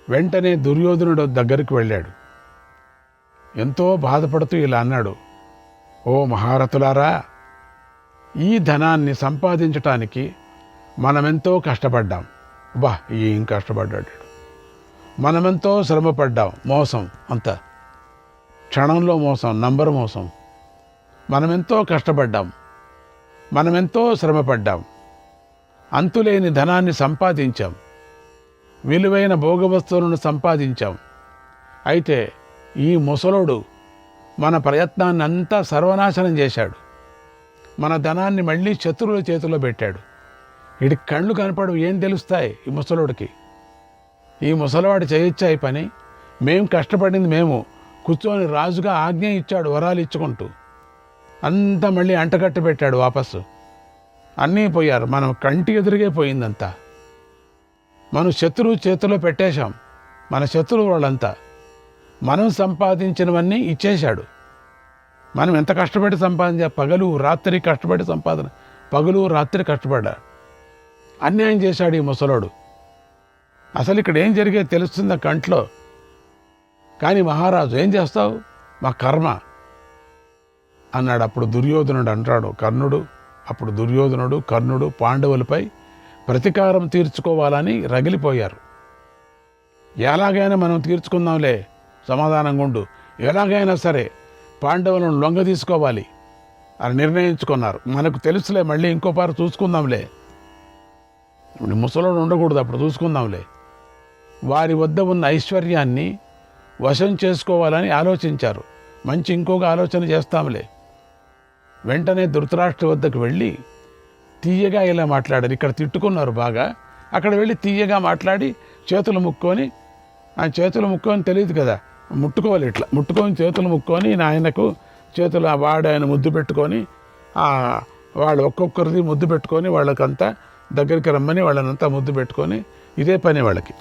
వెంటనే దుర్యోధనుడు దగ్గరికి వెళ్ళాడు. ఎంతో బాధపడుతూ ఇలా అన్నాడు, ఓ మహారథులారా, ఈ ధనాన్ని సంపాదించటానికి మనమెంతో కష్టపడ్డాం. బా ఏం కష్టపడ్డాడు, మనమెంతో శ్రమపడ్డాం. మోసం అంతా క్షణంలో మోసం, నంబర్ మోసం. మనమెంతో కష్టపడ్డాం, మనమెంతో శ్రమపడ్డాం, అంతులేని ధనాన్ని సంపాదించాం, విలువైన భోగవస్తువులను సంపాదించాం. అయితే ఈ ముసలోడు మన ప్రయత్నాన్ని అంతా సర్వనాశనం చేశాడు. మన ధనాన్ని మళ్ళీ శత్రువుల చేతిలో పెట్టాడు. వీడికి కళ్ళు కనపడవు, ఏం తెలుస్తాయి ఈ ముసలోడికి? ఈ ముసలివాడు చేయొచ్చా ఈ పని? మేం కష్టపడింది మేము కూర్చొని రాజుగా ఆజ్ఞ ఇచ్చాడు, వరాలు ఇచ్చుకుంటూ అంతా మళ్ళీ అంటకట్టు పెట్టాడు వాపస్సు. అన్నీ పోయారు, మనం కంటి ఎదురుగే పోయిందంతా. మనం శత్రువు చేతిలో పెట్టేశాం, మన శత్రువు వాళ్ళంతా. మనం సంపాదించినవన్నీ ఇచ్చేశాడు. మనం ఎంత కష్టపడి పగలు రాత్రి కష్టపడి సంపాదన, పగలు రాత్రి కష్టపడ్డాడు. అన్యాయం చేశాడు ఈ ముసలోడు. అసలు ఇక్కడ ఏం జరిగేది తెలుస్తుందా కంట్లో? కానీ మహారాజు ఏం చేస్తావు, మా కర్మ అన్నాడు. అప్పుడు దుర్యోధనుడు అంటాడు, కర్ణుడు పాండవులపై ప్రతీకారం తీర్చుకోవాలని రగిలిపోయారు. ఎలాగైనా మనం తీర్చుకుందాంలే, సమాధానంగా ఉండు, ఎలాగైనా సరే పాండవులను లొంగ తీసుకోవాలి అని నిర్ణయించుకున్నారు. మనకు తెలుసులే, మళ్ళీ ఇంకోపారు చూసుకుందాంలే, ముసలోడు ఉండకూడదు, అప్పుడు చూసుకుందాంలే. వారి వద్ద ఉన్న ఐశ్వర్యాన్ని వశం చేసుకోవాలని ఆలోచించారు. మంచి ఇంకొక ఆలోచన చేస్తాంలే. వెంటనే ధృతరాష్ట్ర వద్దకు వెళ్ళి తీయగా ఇలా మాట్లాడారు. ఇక్కడ తిట్టుకున్నారు బాగా, అక్కడ వెళ్ళి తీయగా మాట్లాడి చేతులు ముక్కొని తెలియదు కదా, ముట్టుకోవాలి, ఇట్లా ముట్టుకొని చేతులు ముక్కొని నాయనకు చేతులు ఆయన ముద్దు పెట్టుకొని వాళ్ళు ఒక్కొక్కరిది ముద్దు పెట్టుకొని వాళ్ళకంతా దగ్గరికి రమ్మని వాళ్ళనంతా ముద్దు పెట్టుకొని ఇదే పని వాళ్ళకి.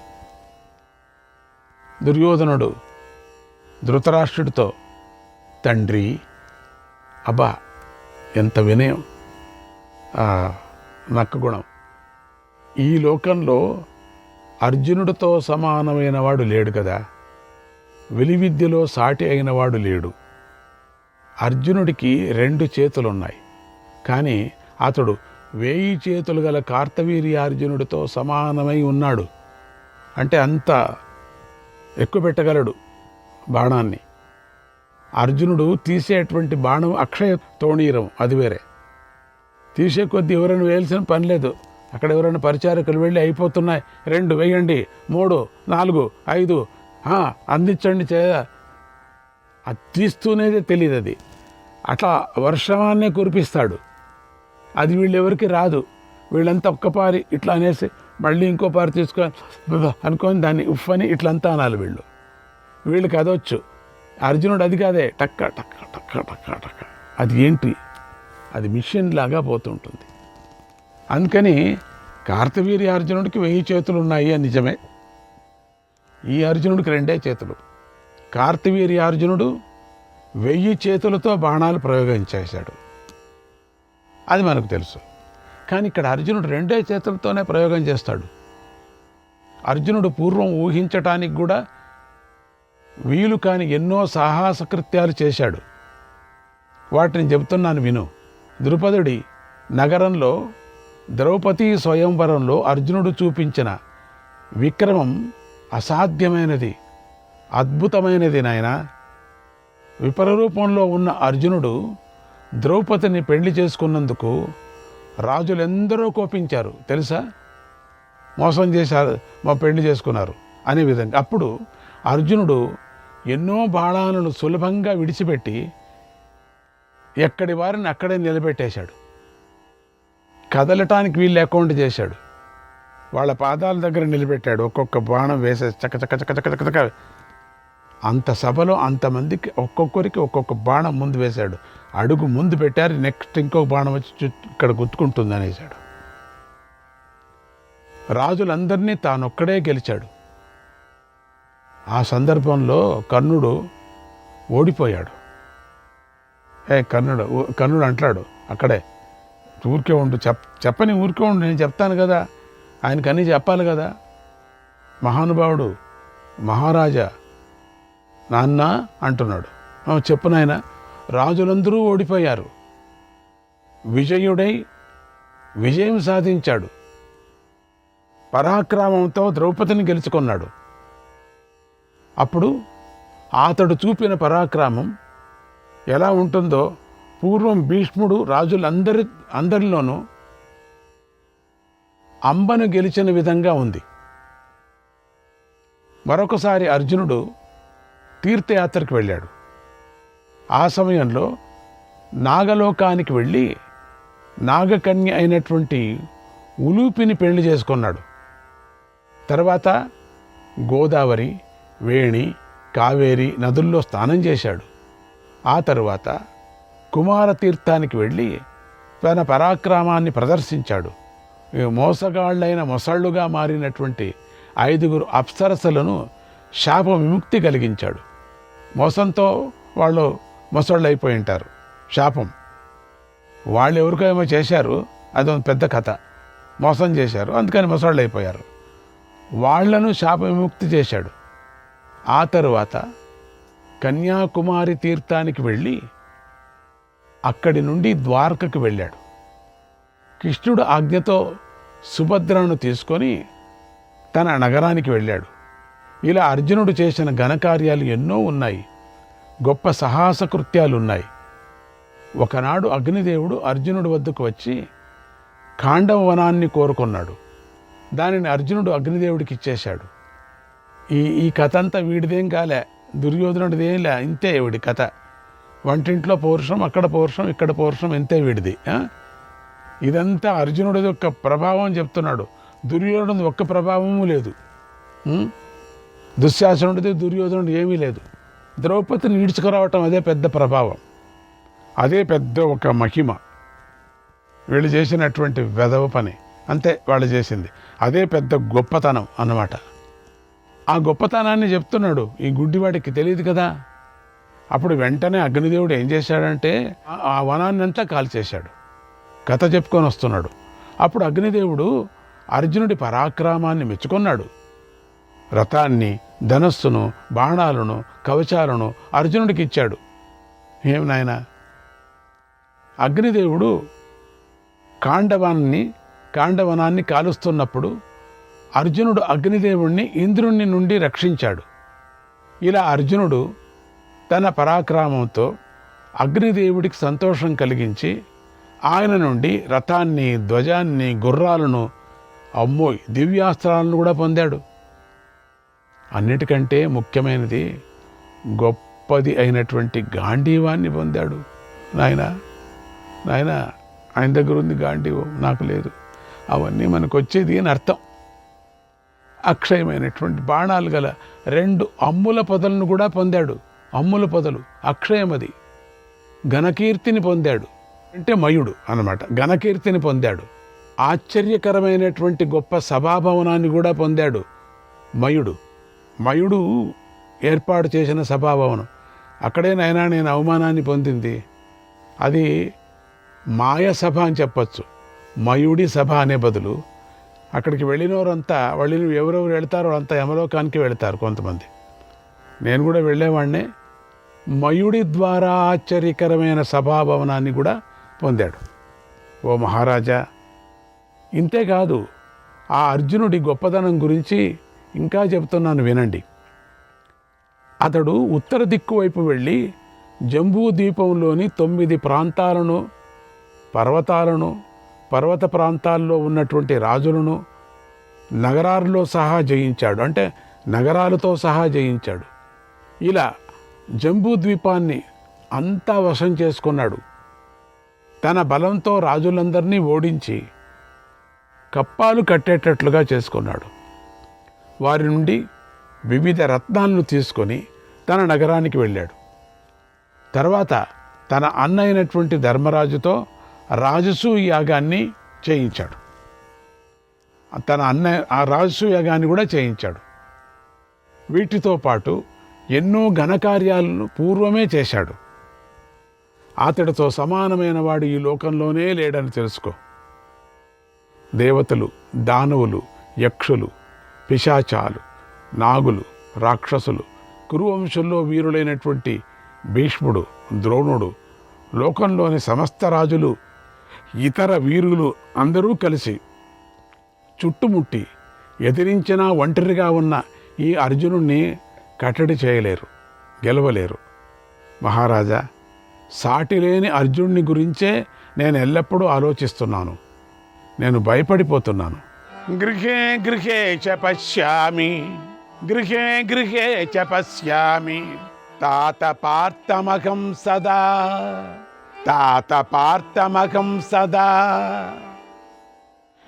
దుర్యోధనుడు ధృతరాష్ట్రుడితో, తండ్రి, అబ్బా ఎంత వినయం, నక్కగుణం, ఈ లోకంలో అర్జునుడితో సమానమైన వాడు లేడు కదా, విలువిద్యలో సాటి అయిన వాడు లేడు. అర్జునుడికి 2 చేతులున్నాయి, కానీ అతడు 1000 చేతులు గల కార్తవీర్యార్జునుడితో సమానమై ఉన్నాడు. అంటే అంత ఎక్కువ పెట్టగలడు బాణాన్ని. అర్జునుడు తీసేటువంటి బాణం అక్షయ తోణీరం, అది వేరే. తీసే కొద్దీ ఎవరైనా వేయాల్సిన పని లేదు. అక్కడ ఎవరైనా పరిచారకులు వెళ్ళి అయిపోతున్నాయి, 2 వేయండి, 3, 4, 5 అందించండి అది తీస్తూనేదే తెలియదు. అది అట్లా వర్షమాన్నే కురిపిస్తాడు. అది వీళ్ళెవరికి రాదు. వీళ్ళంతా ఒక్కపారి ఇట్లా అనేసి మళ్ళీ ఇంకో పారి అనుకొని దాన్ని ఉఫ్ అని ఇట్లంతా అనాలి. వీళ్ళకి అదొచ్చు. అర్జునుడు అది కాదే, టక్క టక్క టక్క టక్క టక్క. అది ఏంటి, అది మిషన్ లాగా పోతుంటుంది. అందుకని కార్తవీర్య అర్జునుడికి 1000 చేతులు ఉన్నాయి అని నిజమే. ఈ అర్జునుడికి 2 చేతులు. కార్తవీర్య అర్జునుడు 1000 చేతులతో బాణాలు ప్రయోగం చేశాడు, అది మనకు తెలుసు. కానీ ఇక్కడ అర్జునుడు 2 చేతులతోనే ప్రయోగం చేస్తాడు. అర్జునుడు పూర్వం ఊహించటానికి కూడా వీలు కాని ఎన్నో సాహస కృత్యాలు చేశాడు. వాటిని చెబుతున్నాను విను. ద్రుపదుడి నగరంలో ద్రౌపదీ స్వయంవరంలో అర్జునుడు చూపించిన విక్రమం అసాధ్యమైనది, అద్భుతమైనది నాయన. విపరరూపంలో ఉన్న అర్జునుడు ద్రౌపదిని పెళ్లి చేసుకున్నందుకు రాజులెందరో కోపించారు తెలుసా. మోసం చేశారు, మా పెళ్లి చేసుకున్నారు అనే విధంగా. అప్పుడు అర్జునుడు ఎన్నో బాణాలను సులభంగా విడిచిపెట్టి ఎక్కడి వారిని అక్కడే నిలబెట్టేశాడు. కదలటానికి వీళ్ళు లేకుండా చేశాడు. వాళ్ళ పాదాల దగ్గర నిలబెట్టాడు. ఒక్కొక్క బాణం వేసే చక్క. అంత సభలో అంతమందికి ఒక్కొక్కరికి ఒక్కొక్క బాణం ముందు వేశాడు. అడుగు ముందు పెట్టారు, నెక్స్ట్ ఇంకొక బాణం వచ్చి ఇక్కడ గుర్తుకుంటుంది అనేసాడు. రాజులందరినీ తానొక్కడే గెలిచాడు. ఆ సందర్భంలో కర్ణుడు ఓడిపోయాడు. కర్ణుడు అంటాడు అక్కడే, ఊరికే ఉండు, చెప్పని ఊరికే ఉండు, నేను చెప్తాను కదా, ఆయనకు అన్నీ చెప్పాలి కదా. మహానుభావుడు మహారాజా నాన్న అంటున్నాడు. చెప్పు నాయన. రాజులందరూ ఓడిపోయారు, విజయుడై విజయం సాధించాడు, పరాక్రమంతో ద్రౌపదిని గెలుచుకున్నాడు. అప్పుడు అతడు చూపిన పరాక్రమం ఎలా ఉంటుందో పూర్వం భీష్ముడు అందరిలోనూ అంబను గెలిచిన విధంగా ఉంది. మరొకసారి అర్జునుడు తీర్థయాత్రకు వెళ్ళాడు. ఆ సమయంలో నాగలోకానికి వెళ్ళి నాగకన్య అయినటువంటి ఉలూపిని పెళ్లి చేసుకున్నాడు. తర్వాత గోదావరి, వేణి, కావేరి నదుల్లో స్నానం చేశాడు. ఆ తరువాత కుమారతీర్థానికి వెళ్ళి తన పరాక్రమాన్ని ప్రదర్శించాడు. మోసగాళ్లైన మొసళ్ళుగా మారినటువంటి 5 అప్సరసలను శాప విముక్తి కలిగించాడు. మోసంతో వాళ్ళు మొసళ్ళు అయిపోయి ఉంటారు, శాపం. వాళ్ళు ఎవరికో ఏమో చేశారు, అదొక పెద్ద కథ. మోసం చేశారు, అందుకని మొసళ్ళు అయిపోయారు. వాళ్లను శాప విముక్తి చేశాడు. ఆ తరువాత కన్యాకుమారి తీర్థానికి వెళ్ళి అక్కడి నుండి ద్వారకకు వెళ్ళాడు. కృష్ణుడు ఆజ్ఞతో సుభద్రను తీసుకొని తన నగరానికి వెళ్ళాడు. ఇలా అర్జునుడు చేసిన ఘనకార్యాలు ఎన్నో ఉన్నాయి, గొప్ప సాహస కృత్యాలున్నాయి. ఒకనాడు అగ్నిదేవుడు అర్జునుడి వద్దకు వచ్చి ఖాండవ వనాన్ని కోరుకున్నాడు. దానిని అర్జునుడు అగ్నిదేవుడికి ఇచ్చేశాడు. ఈ కథ అంతా వీడిదేం కాలే, దుర్యోధనుడిదేం లే, ఇంతే వీడి కథ. వంటింట్లో పౌరుషం, అక్కడ పౌరుషం, ఇక్కడ పౌరుషం, ఇంతే వీడిది. ఇదంతా అర్జునుడి యొక్క ప్రభావం చెప్తున్నాడు. దుర్యోధనుడి ఒక్క ప్రభావము లేదు. దుశ్శాసనుడిది, దుర్యోధనుడు ఏమీ లేదు. ద్రౌపదిని ఈడ్చుకురావటం అదే పెద్ద ప్రభావం, అదే పెద్ద ఒక మహిమ. వీళ్ళు చేసినటువంటి వెధవ పని అంతే, వాళ్ళు చేసింది అదే పెద్ద గొప్పతనం అన్నమాట. ఆ గొప్పతనాన్ని చెప్తున్నాడు. ఈ గుడ్డివాడికి తెలియదు కదా. అప్పుడు వెంటనే అగ్నిదేవుడు ఏం చేశాడంటే ఆ వనాన్ని అంతా కాల్చేశాడు. కథ చెప్పుకొని వస్తున్నాడు. అప్పుడు అగ్నిదేవుడు అర్జునుడి పరాక్రమాన్ని మెచ్చుకున్నాడు. రథాన్ని, ధనస్సును, బాణాలను, కవచాలను అర్జునుడికి ఇచ్చాడు. ఏం నాయన, అగ్నిదేవుడు కాండవనాన్ని కాలుస్తున్నప్పుడు అర్జునుడు అగ్నిదేవుణ్ణి ఇంద్రుని నుండి రక్షించాడు. ఇలా అర్జునుడు తన పరాక్రమంతో అగ్నిదేవుడికి సంతోషం కలిగించి ఆయన నుండి రథాన్ని, ధ్వజాన్ని, గుర్రాలను, అమ్మోయ్ దివ్యాస్త్రాలను కూడా పొందాడు. అన్నిటికంటే ముఖ్యమైనది గొప్పది అయినటువంటి గాంధీవాన్ని పొందాడు. నాయన ఆయన దగ్గర ఉంది గాంధీవం, నాకు లేదు. అవన్నీ మనకు వచ్చేది అని అర్థం. అక్షయమైనటువంటి బాణాలు గల 2 అమ్ముల పొదలను కూడా పొందాడు. అమ్ముల పొదలు అక్షయమది. ఘనకీర్తిని పొందాడు, అంటే మయుడు అన్నమాట. ఘనకీర్తిని పొందాడు. ఆశ్చర్యకరమైనటువంటి గొప్ప సభాభవనాన్ని కూడా పొందాడు మయుడు ఏర్పాటు చేసిన సభాభవనం. అక్కడే నాయనా నేను అవమానాన్ని పొందింది. అది మాయ సభ అని చెప్పచ్చు. మయుడి సభ అనే బదులు అక్కడికి వెళ్ళినవారంతా ఎవరెవరు వెళతారో అంతా యమలోకానికి వెళతారు కొంతమంది. నేను కూడా వెళ్ళేవాడినే. మయుడి ద్వారా ఆశ్చర్యకరమైన సభాభవనాన్ని కూడా పొందాడు. ఓ మహారాజా, ఇంతేకాదు ఆ అర్జునుడి గొప్పదనం గురించి ఇంకా చెబుతున్నాను వినండి. అతడు ఉత్తర దిక్కు వైపు వెళ్ళి జంబూ ద్వీపంలోని 9 ప్రాంతాలను, పర్వత ప్రాంతాల్లో ఉన్నటువంటి రాజులను నగరాల్లో సహా జయించాడు. అంటే నగరాలతో సహా జయించాడు. ఇలా జంబూ ద్వీపాన్ని అంతా వశం చేసుకున్నాడు. తన బలంతో రాజులందరినీ ఓడించి కప్పాలు కట్టేటట్లుగా చేసుకున్నాడు. వారి నుండి వివిధ రత్నాలను తీసుకొని తన నగరానికి వెళ్ళాడు. తర్వాత తన అన్న అయినటువంటి ధర్మరాజుతో రాజసూయ యాగాన్ని చేయించాడు. ఆ రాజసూయ యాగాన్ని కూడా చేయించాడు. వీటితో పాటు ఎన్నో ఘనకార్యాలను పూర్వమే చేశాడు. అతడితో సమానమైన వాడు ఈ లోకంలోనే లేడని తెలుసుకో. దేవతలు, దానవులు, యక్షులు, పిశాచాలు, నాగులు, రాక్షసులు, కురువంశంలో వీరులైనటువంటి భీష్ముడు, ద్రోణుడు, లోకంలోని సమస్త రాజులు, ఇతర వీరులు అందరూ కలిసి చుట్టుముట్టి ఎదిరించినా ఒంటరిగా ఉన్న ఈ అర్జునుణ్ణి కట్టడి చేయలేరు, గెలవలేరు. మహారాజా, సాటిలేని అర్జునుని గురించే నేను ఎల్లప్పుడూ ఆలోచిస్తున్నాను. నేను భయపడిపోతున్నాను. గృహే గృహే చ పశ్యామి, గృహే గృహే చ పశ్యామి, తాత పార్థమకం సదా, తాత పార్థమకం సదా.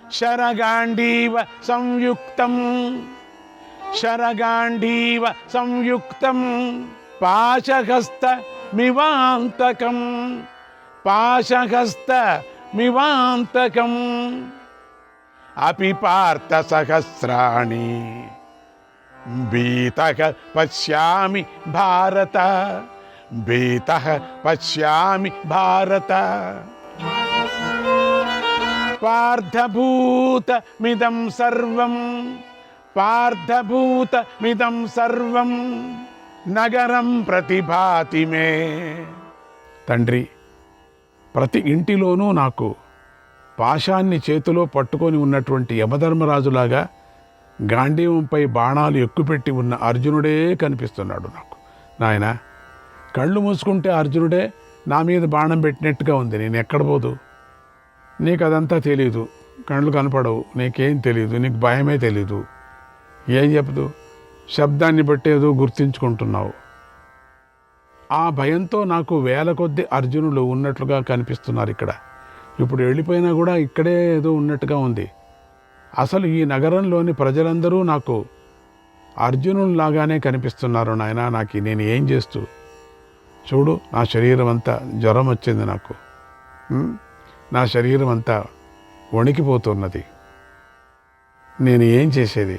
శరగాండీవ సంయుక్తం, శరగాండీవ సంయుక్తం, పాశహస్తమివాంతకం, పాశహస్తమివాంతకం. అపి పార్థ సహస్రాణి, భీతః పశ్యామి భారత, భీతః పశ్యామి భారత. పార్థభూతమిదం సర్వం, పార్థభూతమిదం సర్వం, నగరం ప్రతిభాతి మే. తండ్రి, ప్రతి ఇంటిలోనూ నాకు పాశాన్ని చేతిలో పట్టుకొని ఉన్నటువంటి యమధర్మరాజులాగా గాంధీవంపై బాణాలు ఎక్కుపెట్టి ఉన్న అర్జునుడే కనిపిస్తున్నాడు నాకు. నాయన, కళ్ళు మూసుకుంటే అర్జునుడే నా మీద బాణం పెట్టినట్టుగా ఉంది. నేను ఎక్కడ పోదు? నీకు అదంతా తెలీదు, కళ్ళు కనపడవు, నీకేం తెలీదు, నీకు భయమే తెలీదు. ఏం చెప్పదు? శబ్దాన్ని బట్టేదో గుర్తించుకుంటున్నావు. ఆ భయంతో నాకు వేల కొద్ది అర్జునులు ఉన్నట్లుగా కనిపిస్తున్నారు ఇక్కడ. ఇప్పుడు వెళ్ళిపోయినా కూడా ఇక్కడే ఏదో ఉన్నట్టుగా ఉంది. అసలు ఈ నగరంలోని ప్రజలందరూ నాకు అర్జునుల్లాగానే కనిపిస్తున్నారు. నాయన, నాకు నేను ఏం చేస్తూ? చూడు, నా శరీరం అంతా జ్వరం వచ్చింది నాకు. నా శరీరం అంతా వణికిపోతున్నది. నేను ఏం చేసేది?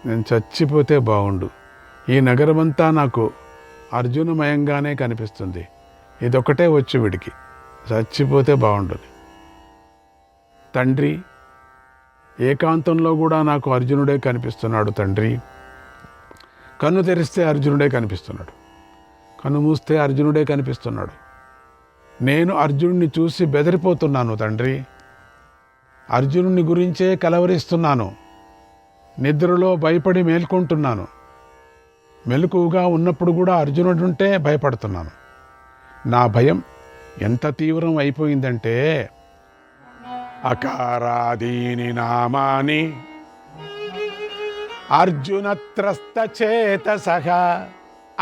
నేను చచ్చిపోతే బాగుండు. ఈ నగరమంతా నాకు అర్జునమయంగానే కనిపిస్తుంది. ఇదొక్కటే వచ్చు వీడికి, చచ్చిపోతే బాగుండు. తండ్రి, ఏకాంతంలో కూడా నాకు అర్జునుడే కనిపిస్తున్నాడు. తండ్రి, కన్ను తెరిస్తే అర్జునుడే కనిపిస్తున్నాడు, కన్ను మూస్తే అర్జునుడే కనిపిస్తున్నాడు. నేను అర్జునుడిని చూసి బెదిరిపోతున్నాను. తండ్రి, అర్జునుడిని గురించే కలవరిస్తున్నాను. నిద్రలో భయపడి మేల్కొంటున్నాను. మెలకువగా ఉన్నప్పుడు కూడా అర్జునుడుంటే భయపడుతున్నాను. నా భయం ఎంత తీవ్రం అయిపోయిందంటే, అకారాదీని నామాని అర్జునత్రస్తచేతసః,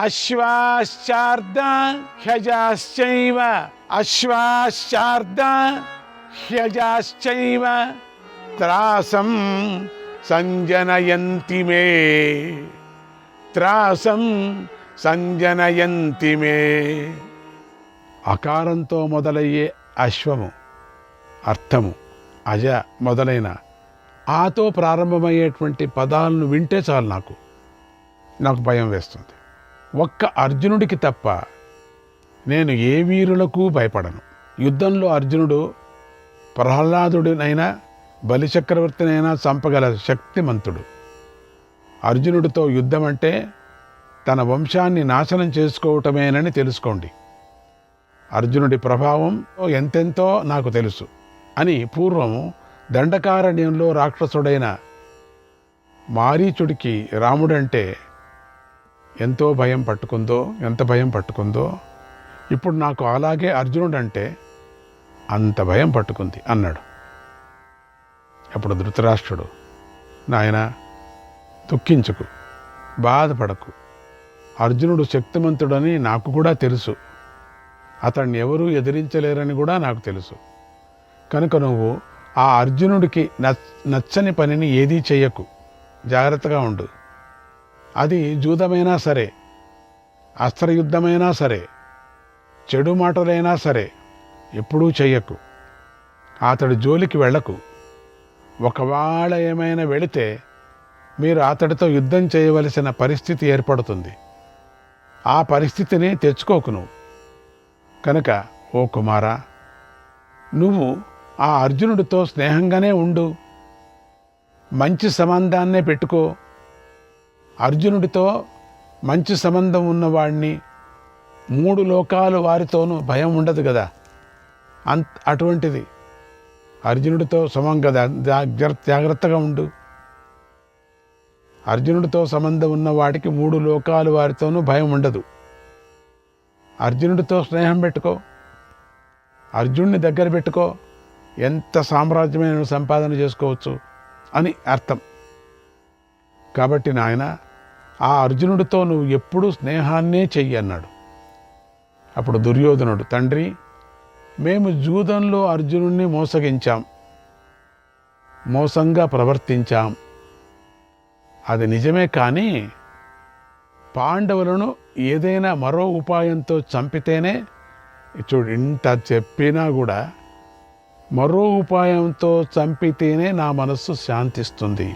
అశ్వాశ్చార్ద హ్యజాశ్చైవ, అశ్వాశ్చార్ద హ్యజాశ్చైవ, త్రాసం సంజనయంతి మే, త్రాసం సంజనయంతి మే. అకారంతో మొదలయ్యే అశ్వము అర్థము, అజ మొదలైన ఆతో ప్రారంభమయ్యేటువంటి పదాలను వింటే చాలు నాకు భయం వేస్తుంది. ఒక్క అర్జునుడికి తప్ప నేను ఏ వీరులకు భయపడను. యుద్ధంలో అర్జునుడు ప్రహ్లాదుడినైనా బలిచక్రవర్తినైనా చంపగల శక్తిమంతుడు. అర్జునుడితో యుద్ధం అంటే తన వంశాన్ని నాశనం చేసుకోవటమేనని తెలుసుకోండి. అర్జునుడి ప్రభావం ఎంతెంతో నాకు తెలుసు అని పూర్వం దండకారణ్యంలో రాక్షసుడైన మారీచుడికి రాముడంటే ఎంతో భయం పట్టుకుందో, ఎంత భయం పట్టుకుందో, ఇప్పుడు నాకు అలాగే అర్జునుడంటే అంత భయం పట్టుకుంది అన్నాడు. అప్పుడు ధృతరాష్ట్రుడు, నాయనా, దుఃఖించుకు, బాధపడకు. అర్జునుడు శక్తిమంతుడని నాకు కూడా తెలుసు. అతన్ని ఎవరూ ఎదిరించలేరని కూడా నాకు తెలుసు. కనుక నువ్వు ఆ అర్జునుడికి నచ్చని పనిని ఏదీ చెయ్యకు. జాగ్రత్తగా ఉండు. అది జూదమైనా సరే, అస్త్రయుద్ధమైనా సరే, చెడు మాటలైనా సరే ఎప్పుడూ చెయ్యకు. అతడి జోలికి వెళ్ళకు. ఒకవేళ ఏమైనా వెళితే మీరు అతడితో యుద్ధం చేయవలసిన పరిస్థితి ఏర్పడుతుంది. ఆ పరిస్థితిని తెచ్చుకోకు నువ్వు. కనుక ఓ కుమారా, నువ్వు ఆ అర్జునుడితో స్నేహంగానే ఉండు, మంచి సంబంధాన్నే పెట్టుకో. అర్జునుడితో మంచి సంబంధం ఉన్నవాడిని 3 లోకాలు వారితోనూ భయం ఉండదు కదా. అటువంటిది అర్జునుడితో సమం కదా, జాగ్రత్తగా ఉండు. అర్జునుడితో సంబంధం ఉన్నవాడికి 3 లోకాలు వారితోనూ భయం ఉండదు. అర్జునుడితో స్నేహం పెట్టుకో, అర్జునుడిని దగ్గర పెట్టుకో, ఎంత సామ్రాజ్యమైన సంపాదన చేసుకోవచ్చు అని అర్థం. కాబట్టి నాయన, ఆ అర్జునుడితో నువ్వు ఎప్పుడూ స్నేహాన్నే చెయ్యి అన్నాడు. అప్పుడు దుర్యోధనుడు, తండ్రి, మేము జూదంలో అర్జునుడిని మోసగించాం, మోసంగా ప్రవర్తించాం, అది నిజమే. కానీ పాండవులను ఏదైనా మరో ఉపాయంతో చంపితేనే, చూడు ఇంత చెప్పినా కూడా మరో ఉపాయంతో చంపితేనే నా మనస్సు శాంతిస్తుంది,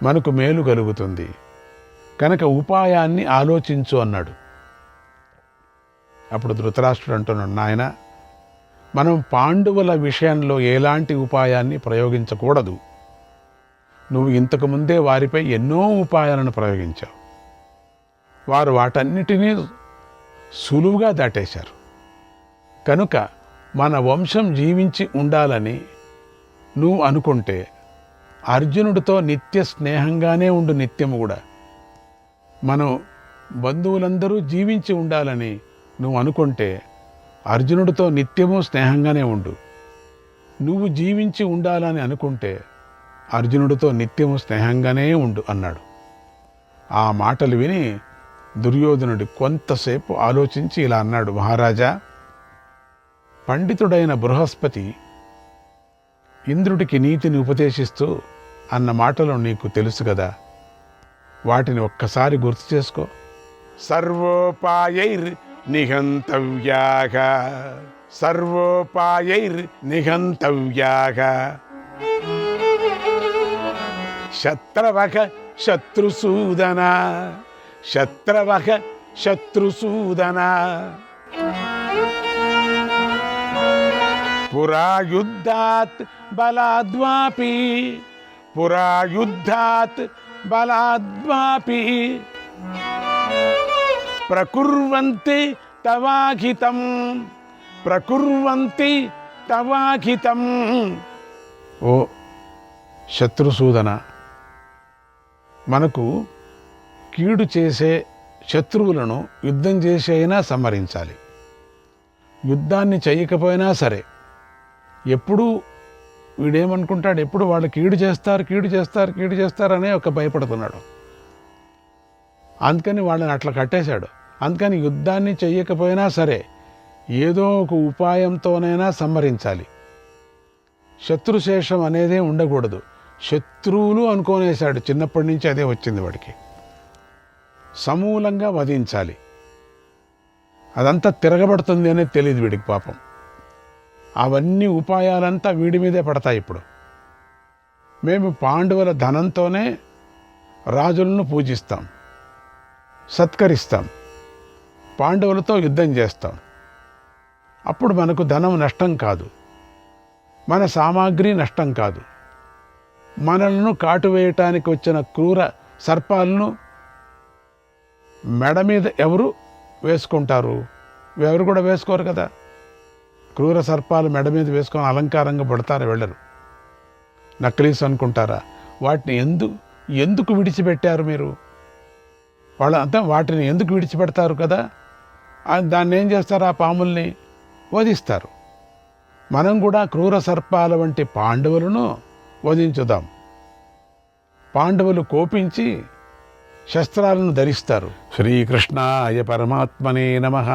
మనకు మేలు కలుగుతుంది. కనుక ఉపాయాన్ని ఆలోచించు అన్నాడు. అప్పుడు ధృతరాష్ట్రుడు అంటున్నాడు, నాయన, మనం పాండవుల విషయంలో ఎలాంటి ఉపాయాన్ని ప్రయోగించకూడదు. నువ్వు ఇంతకుముందే వారిపై ఎన్నో ఉపాయాలను ప్రయోగించావు. వారు వాటన్నిటినీ సులువుగా దాటేశారు. కనుక మన వంశం జీవించి ఉండాలని నువ్వు అనుకుంటే అర్జునుడితో నిత్య స్నేహంగానే ఉండు. నిత్యము కూడా మనం బంధువులందరూ జీవించి ఉండాలని నువ్వు అనుకుంటే అర్జునుడితో నిత్యము స్నేహంగానే ఉండు. నువ్వు జీవించి ఉండాలని అనుకుంటే అర్జునుడితో నిత్యము స్నేహంగానే ఉండు అన్నాడు. ఆ మాటలు విని దుర్యోధనుడు కొంతసేపు ఆలోచించి ఇలా అన్నాడు, మహారాజా, పండితుడైన బృహస్పతి ఇంద్రుడికి నీతిని ఉపదేశిస్తూ అన్న మాటలు నీకు తెలుసు కదా, వాటిని ఒక్కసారి గుర్తు చేసుకో. సర్వోపాయైర్ నిహంతవ్యాః, సర్వోపాయైర్ నిహంతవ్యాః, శత్రవః శత్రుసూదన, శత్రవః శత్రుసూదన, పురా యుద్ధాత్ బలాద్వాపి, పురా యుద్ధాత్ బలాద్వాపి, ప్రకుర్వంతి తవాహితం, ప్రకుర్వంతి తవాహితం. ఓ శత్రుసూదన, మనకు కీడు చేసే శత్రువులను యుద్ధం చేసి అయినా సంహరించాలి. యుద్ధాన్ని చేయకపోయినా సరే, ఎప్పుడూ వీడేమనుకుంటాడు, ఎప్పుడు వాళ్ళు కీడు చేస్తారు కీడు చేస్తారు కీడు చేస్తారనే ఒక భయపడుతున్నాడు. అందుకని వాళ్ళని అట్లా కట్టేశాడు. అందుకని యుద్ధాన్ని చెయ్యకపోయినా సరే ఏదో ఒక ఉపాయంతోనైనా సంహరించాలి. శత్రుశేషం అనేదే ఉండకూడదు. శత్రువులు అనుకోనేశాడు, చిన్నప్పటి నుంచి అదే వచ్చింది వాడికి. సమూలంగా వధించాలి. అదంతా తిరగబడుతుంది అనేది తెలియదు వీడికి పాపం. అవన్నీ ఉపాయాలంతా వీడి మీదే పడతాయి. ఇప్పుడు మేము పాండవుల ధనంతోనే రాజులను పూజిస్తాం, సత్కరిస్తాం, పాండవులతో యుద్ధం చేస్తాం. అప్పుడు మనకు ధనం నష్టం కాదు, మన సామాగ్రి నష్టం కాదు. మనలను కాటువేయటానికి వచ్చిన క్రూర సర్పాలను మెడ మీద ఎవరు వేసుకుంటారు? ఎవరు కూడా వేసుకోరు కదా. క్రూర సర్పాలు మెడ మీద వేసుకొని అలంకారంగా పడతారు, వెళ్ళరు. నక్లీస్ అనుకుంటారా? వాటిని ఎందుకు విడిచిపెట్టారు మీరు? వాళ్ళంతా వాటిని ఎందుకు విడిచిపెడతారు కదా? దాన్ని ఏం చేస్తారు? ఆ పాముల్ని వధిస్తారు. మనం కూడా క్రూర సర్పాల వంటి పాండవులను వధించుదాం. పాండవులు కోపించి శస్త్రాలను ధరిస్తారు. శ్రీకృష్ణాయ పరమాత్మనే నమః.